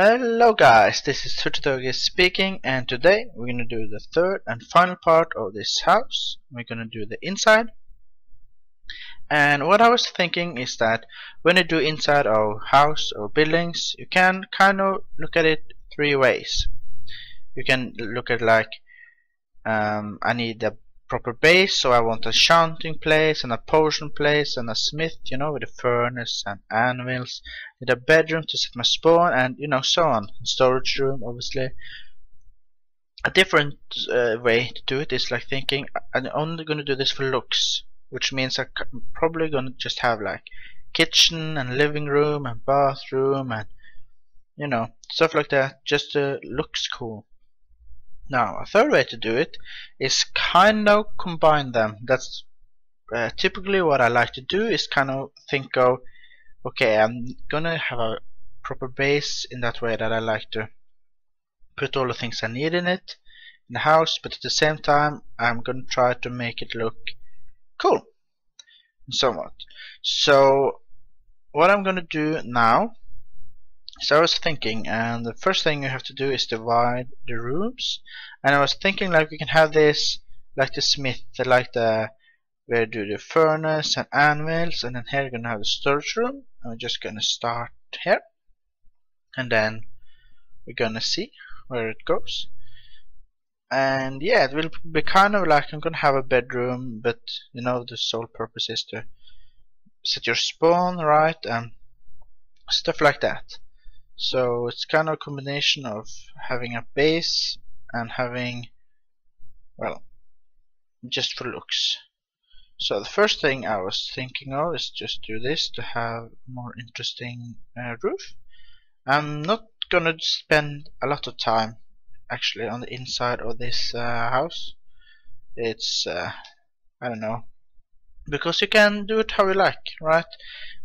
Hello guys, this is MrHurtigtoget speaking, and today we're gonna do the third and final part of this house. We're gonna do the inside. And what I was thinking is that when you do inside of house or buildings, you can kind of look at it three ways. You can look at like I need a proper base, so I want a shunting place and a potion place and a smith, with a furnace and anvils. Need a bedroom to set my spawn, and so on. Storage room, obviously. A different way to do it is like thinking I'm only gonna do this for looks, which means I'm probably gonna just have like kitchen and living room and bathroom and stuff like that, just looks cool. Now, a third way to do it is kind of combine them. That's typically what I like to do, is kind of think of, okay, I'm gonna have a proper base in that way that I like to put all the things I need in it, in the house, but at the same time I'm gonna try to make it look cool, somewhat. So what I'm gonna do now, so I was thinking, and the first thing you have to do is divide the rooms. And I was thinking like we can have this like the smith, like the where do the furnace and anvils, and then here you're gonna have the storage room. And we're just gonna start here, and then we're gonna see where it goes. And yeah, it will be kind of like I'm gonna have a bedroom, but the sole purpose is to set your spawn right and stuff like that. So it's kind of a combination of having a base and having, well, just for looks. So the first thing I was thinking of is just do this to have a more interesting roof. I'm not gonna spend a lot of time actually on the inside of this house. It's I don't know, because you can do it how you like, right?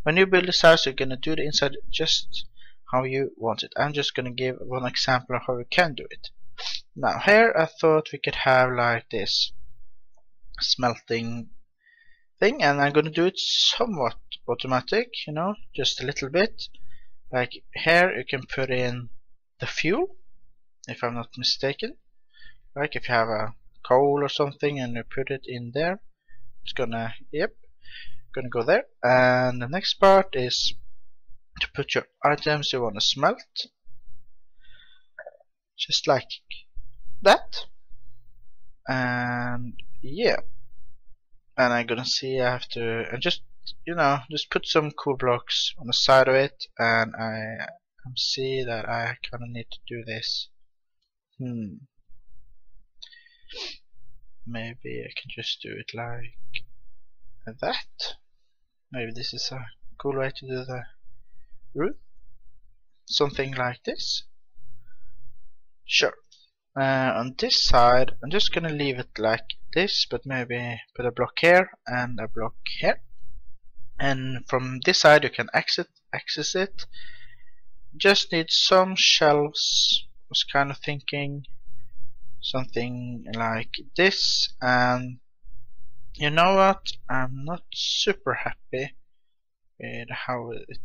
When you build this house, you're gonna do the inside just how you want it. I'm just gonna give one example of how we can do it. Now here I thought we could have like this smelting thing, and I'm gonna do it somewhat automatic, just a little bit. Like here you can put in the fuel, if I'm not mistaken. Like if you have a coal or something and you put it in there, it's gonna gonna go there. And the next part is to put your items you want to smelt, just like that. And yeah, and I'm gonna see I have to, and just put some cool blocks on the side of it, and I see that I kinda need to do this. Maybe I can just do it like that. Maybe this is a cool way to do the roof. Something like this. Sure. On this side, I'm just gonna leave it like this, but maybe put a block here and a block here. And from this side you can access it. Just need some shelves. Was kind of thinking something like this, and you know what? I'm not super happy with how it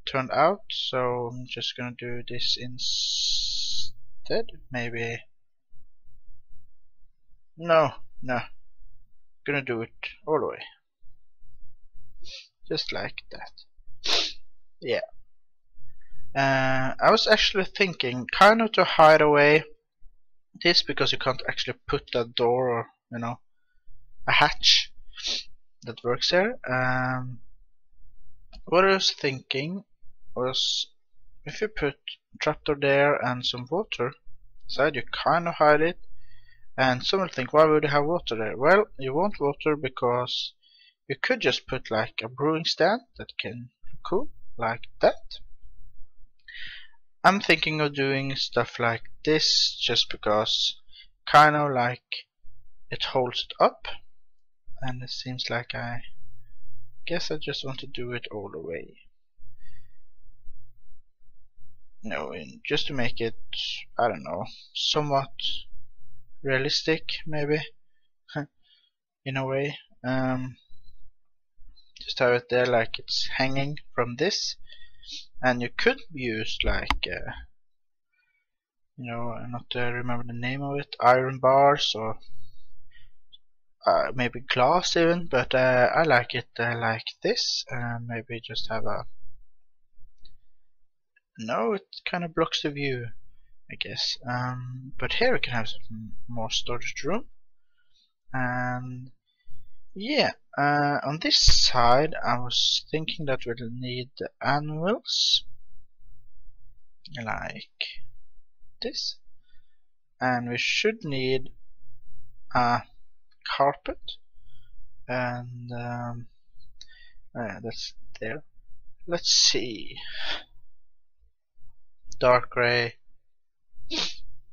turned out, so I'm just gonna do this instead. Maybe no, gonna do it all the way, just like that. Yeah. I was actually thinking kind of to hide away this, because you can't actually put a door or a hatch that works here. What I was thinking was, if you put trapdoor there and some water inside, you kind of hide it. And some will think, why would you have water there? Well, you want water because you could just put like a brewing stand that can be cool like that. I'm thinking of doing stuff like this just because kind of like it holds it up, and it seems like I guess I just want to do it all the way. Just to make it, I don't know, somewhat realistic, maybe. In a way. Just have it there like it's hanging from this. And you could use like you know, not remember the name of it, iron bars or maybe glass even, but I like it like this. Maybe just have a, no, it kind of blocks the view, I guess. But here we can have some more storage room. And yeah, on this side I was thinking that we'll need the anvils like this, and we should need a carpet, and that's there. Let's see, dark gray,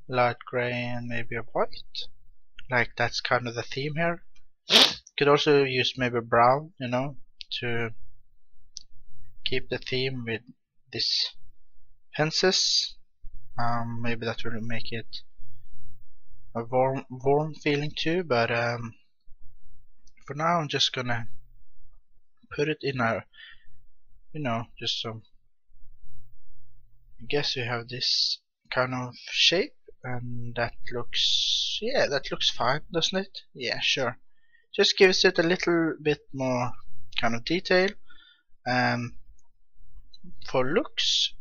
light gray, and maybe a white. Like that's kind of the theme here. Could also use maybe brown, you know, to keep the theme with this fences. Maybe that will make it a warm feeling too, but for now I'm just gonna put it in our, you know, just some, I guess we have this kind of shape, and that looks, yeah, that looks fine, doesn't it? Yeah, sure. Just gives it a little bit more kind of detail. For looks,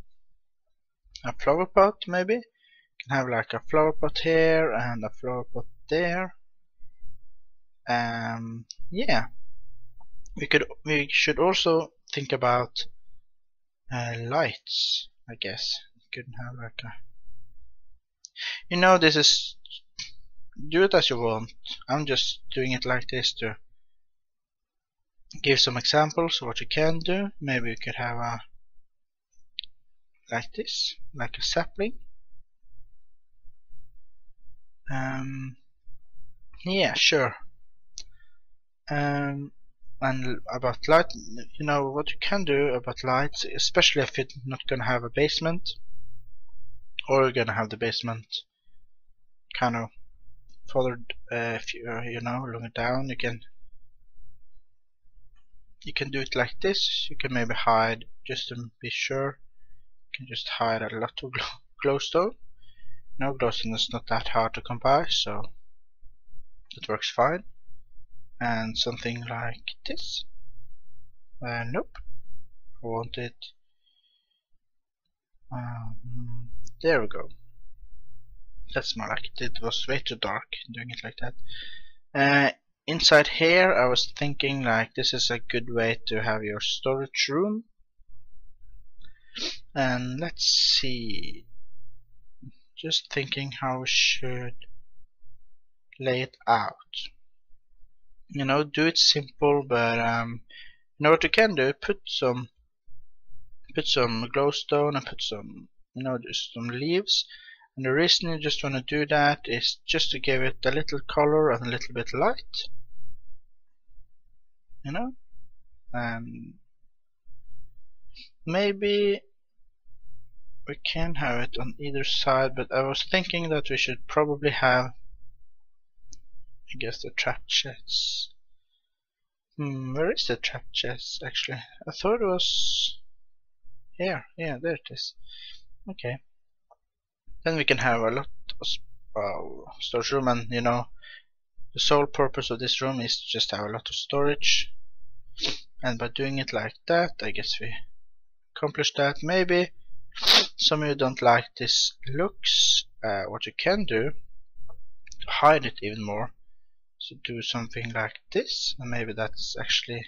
a flower pot maybe. Can have like a flower pot here and a flower pot there. Yeah, we should also think about lights, I guess. Could have like a, you know, this is, do it as you want. I'm just doing it like this to give some examples of what you can do. Maybe you could have a, like this, like a sapling. Yeah, sure. And about light, you know what you can do about lights, especially if you're not gonna have a basement, or you're gonna have the basement kind of further, if you know, longer down, you can do it like this. You can maybe hide, just to be sure, you can just hide a lot of glowstone. No, glowstone is not that hard to come by, so it works fine. And something like this. Nope, I want it. There we go. That's more like it. It was way too dark doing it like that. Inside here I was thinking like this is a good way to have your storage room. And let's see, just thinking how we should lay it out. You know, do it simple, but you know what you can do, put some glowstone and put some, you know, just some leaves. And the reason you just want to do that is just to give it a little color and a little bit light, you know. And maybe we can have it on either side, but I was thinking that we should probably have, I guess, the trap chests. Where is the trap chest actually? I thought it was here. Yeah, there it is. Okay. Then we can have a lot of storage room, and you know, the sole purpose of this room is just to have a lot of storage. And by doing it like that, I guess we accomplished that. Maybe some of you don't like this looks. What you can do, hide it even more. So do something like this, and maybe that's actually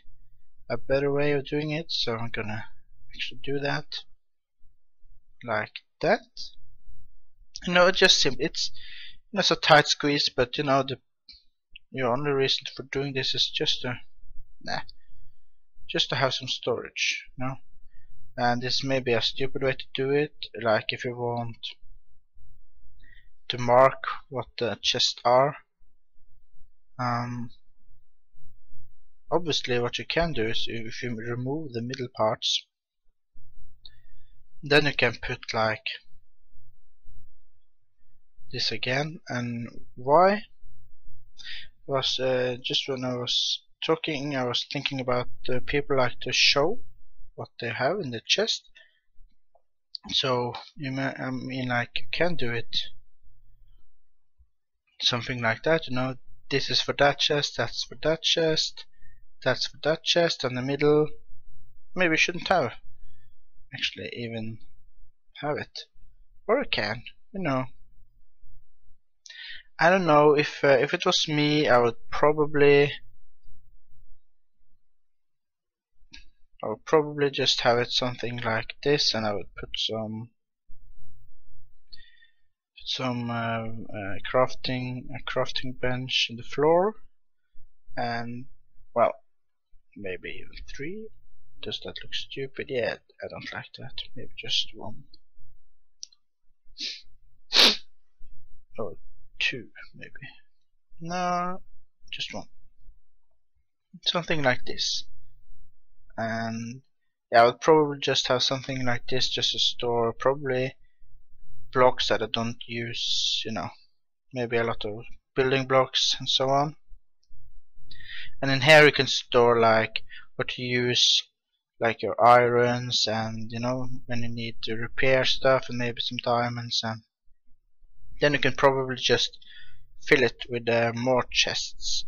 a better way of doing it. So I'm gonna actually do that like that. You know, it's just simple. It's a tight squeeze, but you know, your only reason for doing this is just to have some storage, you know. And this may be a stupid way to do it, like if you want to mark what the chests are. Obviously what you can do is, if you remove the middle parts, then you can put like this again. And why was just when I was talking, I was thinking about people like to show what they have in the chest. So I mean, like, you can do it something like that, you know. This is for that chest, that's for that chest, that's for that chest, and the middle maybe we shouldn't have actually even have it, or it can, you know. I don't know, if it was me, I would probably just have it something like this, and I would put some crafting bench in the floor, and well, maybe even 3. Does that look stupid? Yeah, I don't like that. Maybe just 1 or 2, maybe. No, just 1. Something like this. And yeah, I would probably just have something like this just to store probably blocks that I don't use, you know, maybe a lot of building blocks and so on. And in here you can store like what you use, like your irons, and you know, when you need to repair stuff, and maybe some diamonds, and then you can probably just fill it with more chests,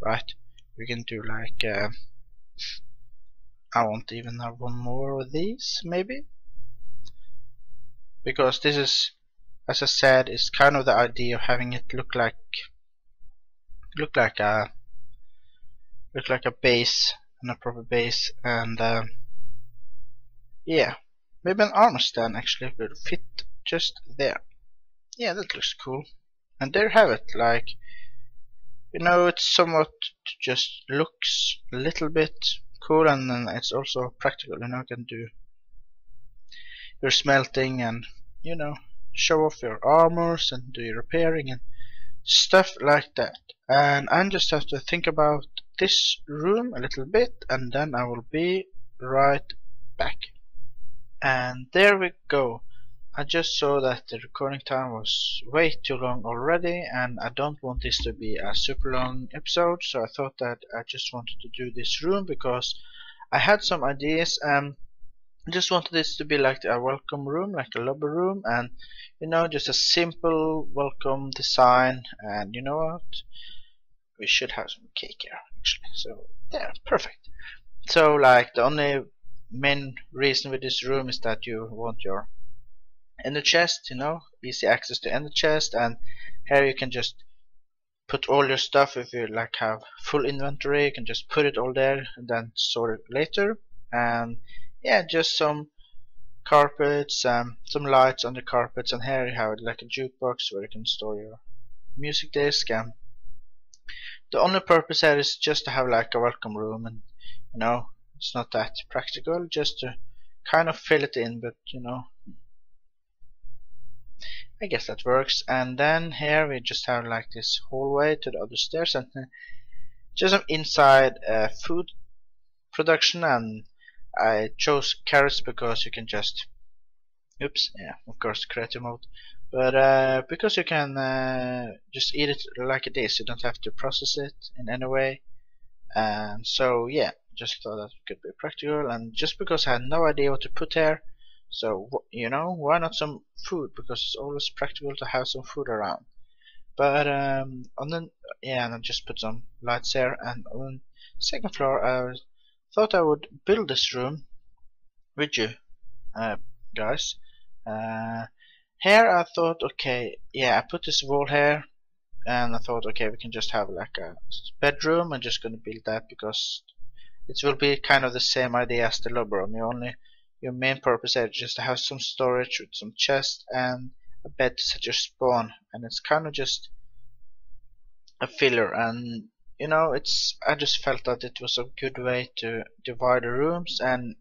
right? We can do like I won't even have 1 more of these, maybe, because this is, as I said, is kind of the idea of having it look like a base, and a proper base, and yeah, maybe an armor stand actually will fit just there. Yeah, that looks cool. And there you have it. Like, you know, it's somewhat just looks a little bit cool, and then it's also practical. You know, you can do your smelting, and you know, show off your armors and do your repairing and stuff like that. And I just have to think about this room a little bit, and then I will be right back. And there we go. I just saw that the recording time was way too long already, and I don't want this to be a super long episode, so I thought that I just wanted to do this room because I had some ideas, and I just wanted this to be like a welcome room, like a lobby room, and you know, just a simple welcome design. And you know what? We should have some cake here actually. So yeah, perfect. So like the only main reason with this room is that you want your ender chest, you know, easy access to ender chest, and here you can just put all your stuff. If you like have full inventory, you can just put it all there and then sort it later. And yeah, just some carpets, some lights on the carpets, and here you have like a jukebox where you can store your music disc. And the only purpose here is just to have like a welcome room, and you know, it's not that practical, just to kind of fill it in, but you know, I guess that works. And then here we just have like this hallway to the other stairs, and just some inside food production. And I chose carrots because you can just, oops, yeah, of course creative mode, but because you can just eat it like it is, you don't have to process it in any way. And so yeah, just thought that could be practical, and just because I had no idea what to put here, so you know, why not some food, because it's always practical to have some food around. But on the, yeah, and I just put some lights here. And on the second floor I thought I would build this room with you guys. uh, Here I thought, okay, yeah, I put this wall here, and I thought, okay, we can just have like a bedroom. I'm just gonna build that because it will be kind of the same idea as the lobby room. Your main purpose is just to have some storage with some chest and a bed to set your spawn, and it's kind of just a filler. And you know, I just felt that it was a good way to divide the rooms. And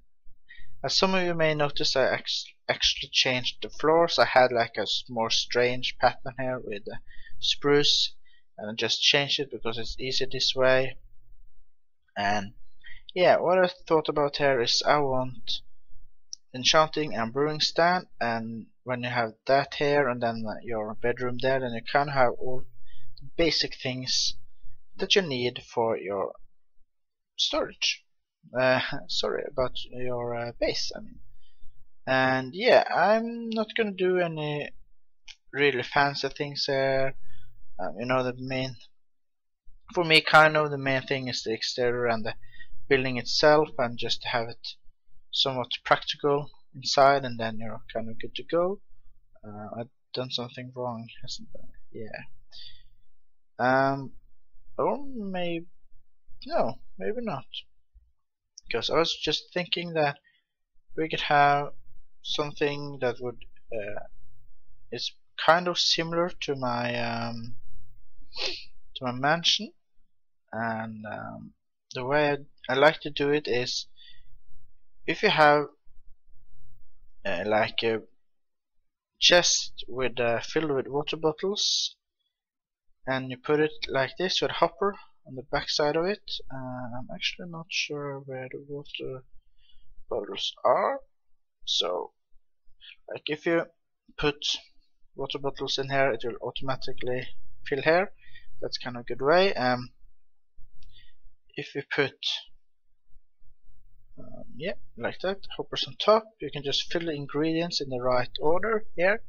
as some of you may notice, I actually changed the floors. I had like a more strange pattern here with the spruce, and I just changed it because it's easier this way. And yeah, what I thought about here is I want enchanting and brewing stand, and when you have that here and then your bedroom there, then you kind of have all the basic things that you need for your storage. Sorry about your base, I mean. And yeah, I'm not gonna do any really fancy things there. You know, the main, for me, kind of the main thing is the exterior and the building itself, and just to have it somewhat practical inside, and then you're kind of good to go. I've done something wrong, hasn't I? Yeah. Or maybe no, maybe not. Because I was just thinking that we could have something that would is kind of similar to my mansion, and the way I like to do it is if you have like a chest with filled with water bottles, and you put it like this with a hopper on the back side of it. I'm actually not sure where the water bottles are, so like if you put water bottles in here, it will automatically fill here. That's kind of a good way. If you put yeah, like that, hoppers on top, you can just fill the ingredients in the right order here.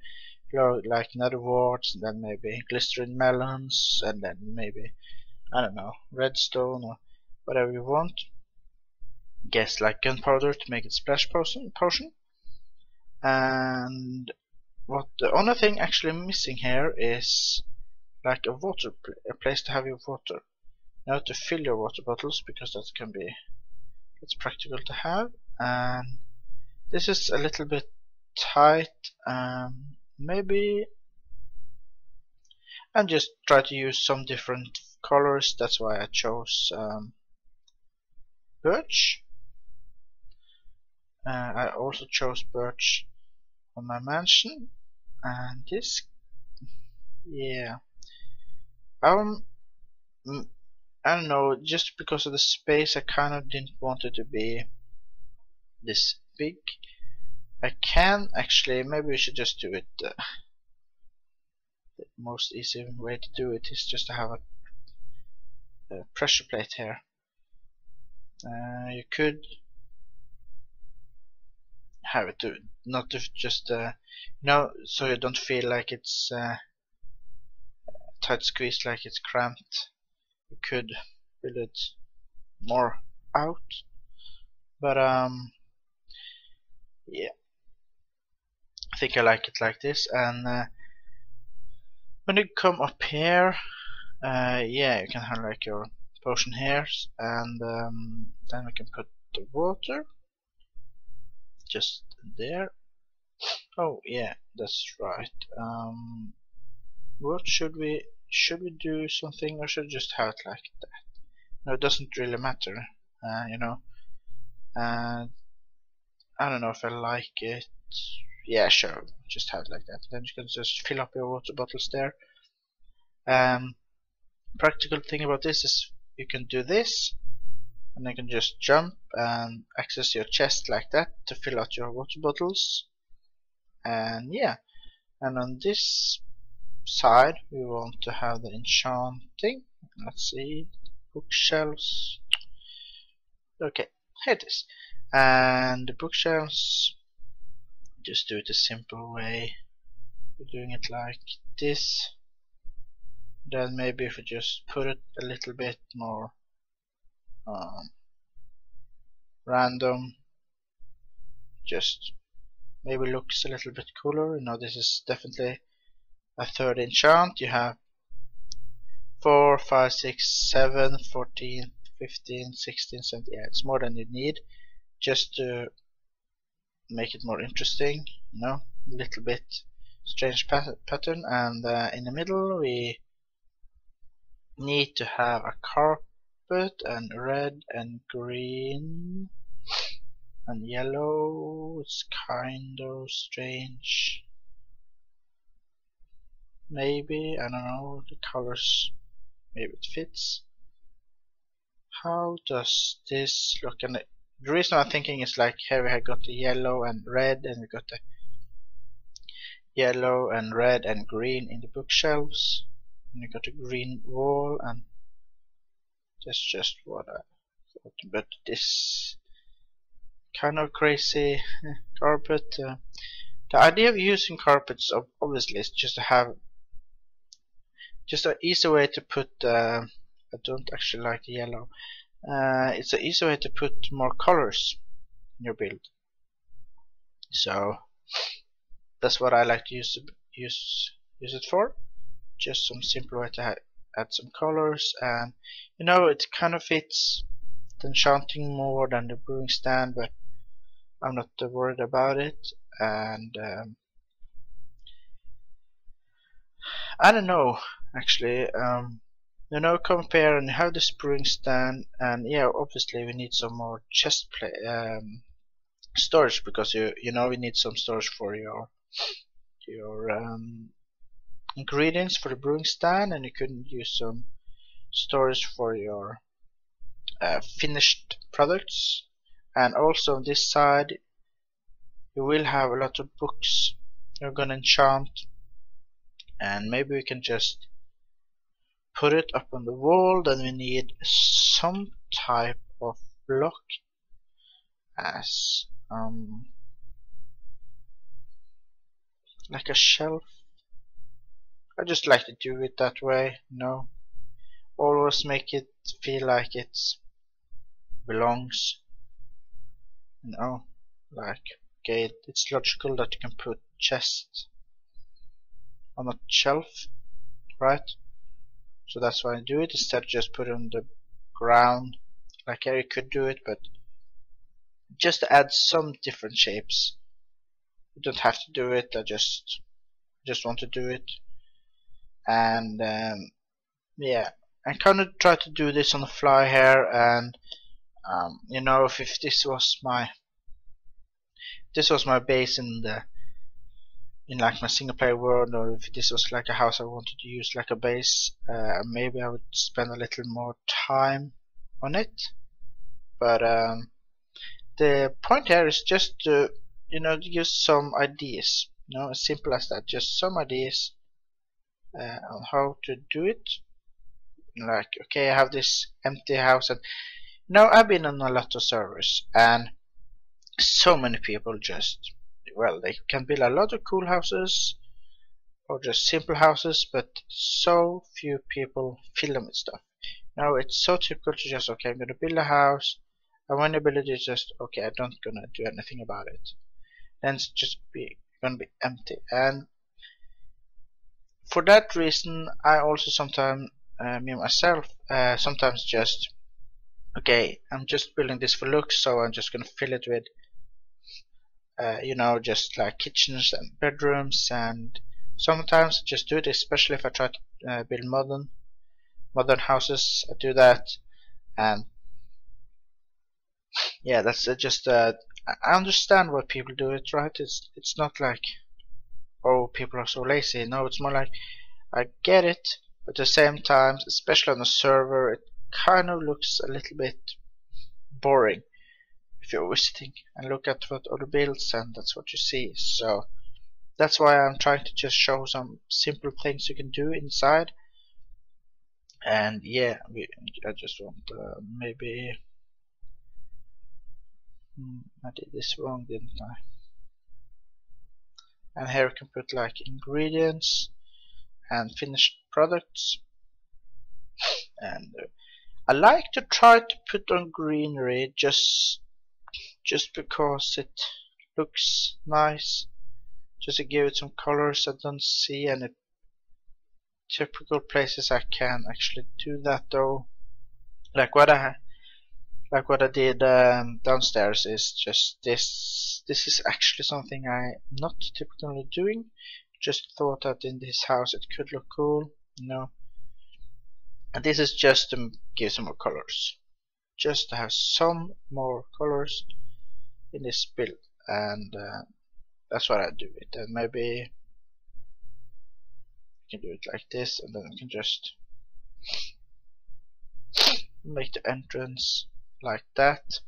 Like nether warts, and then maybe glycerin melons, and then maybe, I don't know, redstone or whatever you want. Guess like gunpowder to make it splash potion. And what the only thing actually missing here is like a place to have your water. Now to fill your water bottles, because it's practical to have. And this is a little bit tight. Maybe and just try to use some different colors. That's why I chose birch. I also chose birch on my mansion, and this, yeah, I don't know, just because of the space I kind of didn't want it to be this big. I can actually, maybe we should just do it, the most easy way to do it is just to have a pressure plate here. You could have it to not to just so you don't feel like it's tight squeezed, like it's cramped. You could build it more out, but yeah, I think I like it like this. And when you come up here, yeah, you can have like your potion here, and then we can put the water just there. Oh yeah, that's right. What should we do something, or should we just have it like that? No, it doesn't really matter. You know, I don't know if I like it. Yeah, sure, just have it like that. Then you can just fill up your water bottles there. Practical thing about this is you can do this, and you can just jump and access your chest like that to fill out your water bottles. And yeah, and on this side we want to have the enchanting. Let's see, bookshelves. Okay, here it is. And the bookshelves, just do it a simple way. We're doing it like this. Then maybe if we just put it a little bit more random, just maybe looks a little bit cooler. You know, this is definitely a third enchant. You have 4, 5, 6, 7, 14, 15, 16, 17. Yeah, it's more than you need, just to make it more interesting. You know, a little bit strange pattern. And in the middle we need to have a carpet, and red and green and yellow. It's kind of strange. Maybe, I don't know, the colors, maybe it fits. How does this look? And the reason I'm thinking is like here we have got the yellow and red, and we got the yellow and red and green in the bookshelves, and we got a green wall, and that's just what I thought. But this kind of crazy carpet. The idea of using carpets obviously is just to have just an easy way to put. I don't actually like the yellow. It's an easy way to put more colors in your build. So that's what I like to use it for. Just some simple way to add some colors, and you know, it kind of fits the enchanting more than the brewing stand, but I'm not worried about it. And I don't know, actually, you know, compare and have this brewing stand, and yeah, obviously we need some more chest play storage, because you know, we need some storage for your ingredients for the brewing stand, and you couldn't use some storage for your finished products. And also on this side you will have a lot of books you're gonna enchant, and maybe we can just put it up on the wall. Then we need some type of block as like a shelf. I just like to do it that way, you know, always make it feel like it belongs, you know, like, okay, it's logical that you can put chest on a shelf, right? So that's why I do it, instead of just put it on the ground. Like here you could do it, but just to add some different shapes. You don't have to do it, I just want to do it. And yeah, I kind of try to do this on the fly here. And you know, if this was my base in like my single player world, or if this was like a house I wanted to use like a base, maybe I would spend a little more time on it. But the point here is just to, you know, use some ideas, you know, as simple as that, just some ideas on how to do it. Like, okay, I have this empty house, and you know, I've been on a lot of servers, and so many people just, well, they can build a lot of cool houses or just simple houses, but so few people fill them with stuff. Now it's so typical to just, okay, I'm gonna build a house, and when you build it, it's just, okay, I'm not gonna do anything about it. Then it's just gonna be empty. And for that reason, I also sometimes, me myself, sometimes just, okay, I'm just building this for looks, so I'm just gonna fill it with you know, just like kitchens and bedrooms. And sometimes I just do it, especially if I try to build modern houses. I do that, and yeah, that's just I understand why people do it, right? It's not like, oh, people are so lazy. No, it's more like, I get it, but at the same time, especially on a server, it kind of looks a little bit boring if you're visiting and look at what other builds, and that's what you see. So that's why I'm trying to just show some simple things you can do inside. And yeah, I just want maybe I did this wrong, didn't I? And here we can put like ingredients and finished products. And I like to try to put on greenery just because it looks nice, just to give it some colors. I don't see any typical places I can actually do that though. Like what I did downstairs is just this is actually something I'm not typically doing. Just thought that in this house it could look cool, you know. And this is just to give some more colors, just to have some more colors in this build. And that's what I do it. And maybe you can do it like this, and then you can just make the entrance like that,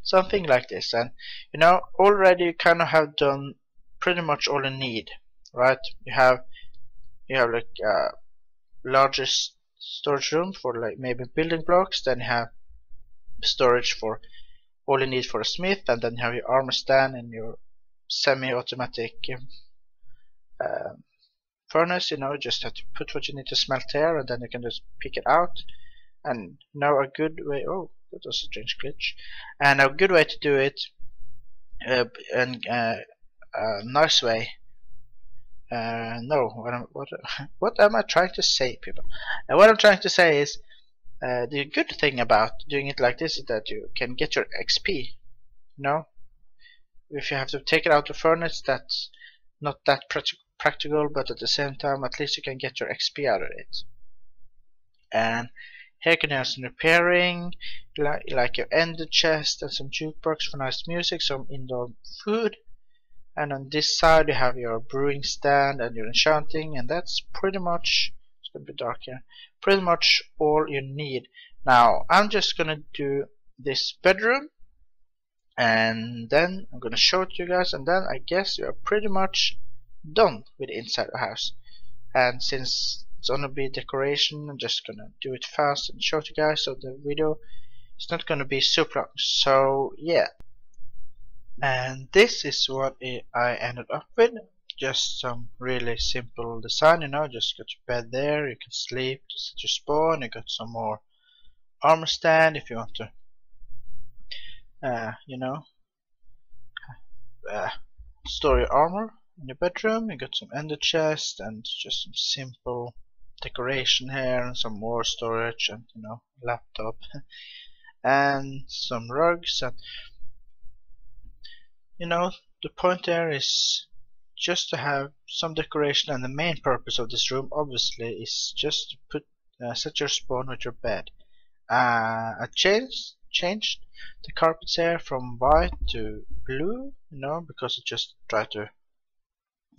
something like this. And you know, already you kind of have done pretty much all you need, right? You have like largest storage room for like maybe building blocks, then you have storage for all you need for a smith, and then you have your armor stand and your semi-automatic furnace. You know, just have to put what you need to smelt there, and then you can just pick it out. And now a good way, oh, that was a strange glitch, and a good way to do it, and a nice way. No, what am I trying to say, people? What I'm trying to say is, the good thing about doing it like this is that you can get your XP. You know, if you have to take it out of the furnace, that's not that practical, but at the same time, at least you can get your XP out of it. And here you can have some repairing, like your ender chest and some jukebox for nice music, some indoor food. And on this side you have your brewing stand and your enchanting, and that's pretty much, it's gonna be dark here, pretty much all you need. Now I'm just gonna do this bedroom, and then I'm gonna show it to you guys, and then I guess you are pretty much done with the inside of the house. And since it's gonna be decoration, I'm just gonna do it fast and show it to you guys, so the video is not gonna be super long. So yeah. And this is what I ended up with. Just some really simple design, you know, just got your bed there, you can sleep, just at your spawn, you got some more armor stand if you want to, you know, store your armor in your bedroom. You got some ender chest and just some simple decoration here, and some more storage, and you know, laptop and some rugs. And you know, the point there is just to have some decoration, and the main purpose of this room obviously is just to put set your spawn with your bed. I changed the carpets here from white to blue, you know, because it just tried to,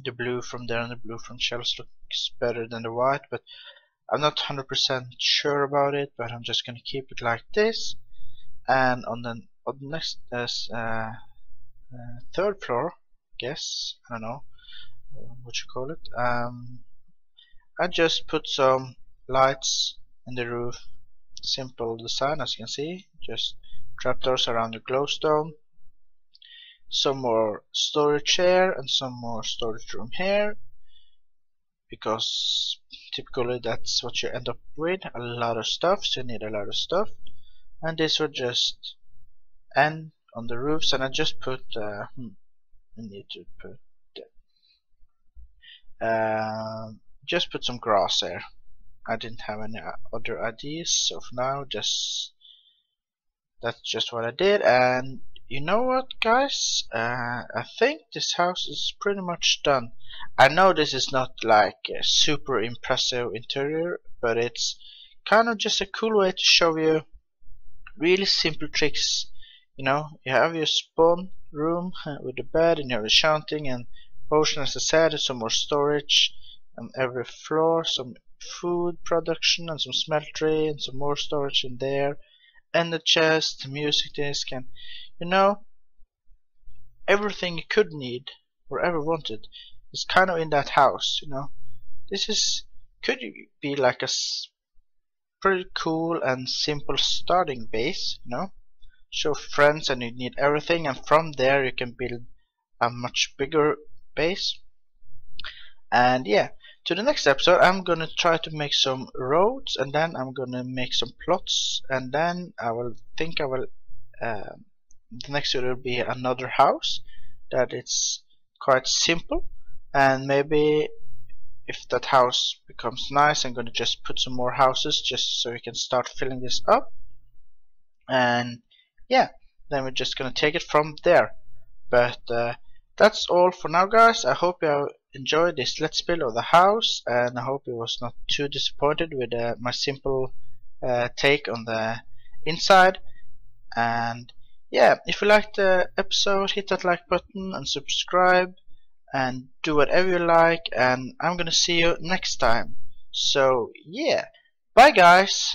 the blue from there and the blue from shells looks better than the white, but I'm not 100% sure about it, but I'm just gonna keep it like this. And on the next third floor, guess, I don't know what you call it, I just put some lights in the roof. Simple design, as you can see, just trapdoors around the glowstone, some more storage here, and some more storage room here, because typically that's what you end up with, a lot of stuff, so you need a lot of stuff. And this will just end on the roofs, and I just put I need to put just put some grass there. I didn't have any other ideas, so for now that's just what I did. And you know what, guys, I think this house is pretty much done. I know this is not like a super impressive interior, but it's kind of just a cool way to show you really simple tricks. You know, you have your spawn room with the bed, and you have the enchanting and potion, as I said, some more storage on every floor, some food production and some smeltery, and some more storage in there, and the chest, music disc, and you know, everything you could need or ever wanted is kind of in that house. You know, this is could be like a pretty cool and simple starting base, you know, show friends, and you need everything, and from there you can build a much bigger base. And yeah, to the next episode I'm gonna try to make some roads, and then I'm gonna make some plots, and then I will the next video will be another house that it's quite simple, and maybe if that house becomes nice, I'm gonna just put some more houses just so we can start filling this up. And yeah, then we're just gonna take it from there. But that's all for now, guys. I hope you enjoyed this let's build of the house, and I hope you was not too disappointed with my simple take on the inside. And yeah, if you liked the episode, hit that like button and subscribe and do whatever you like, and I'm gonna see you next time. So yeah, bye guys.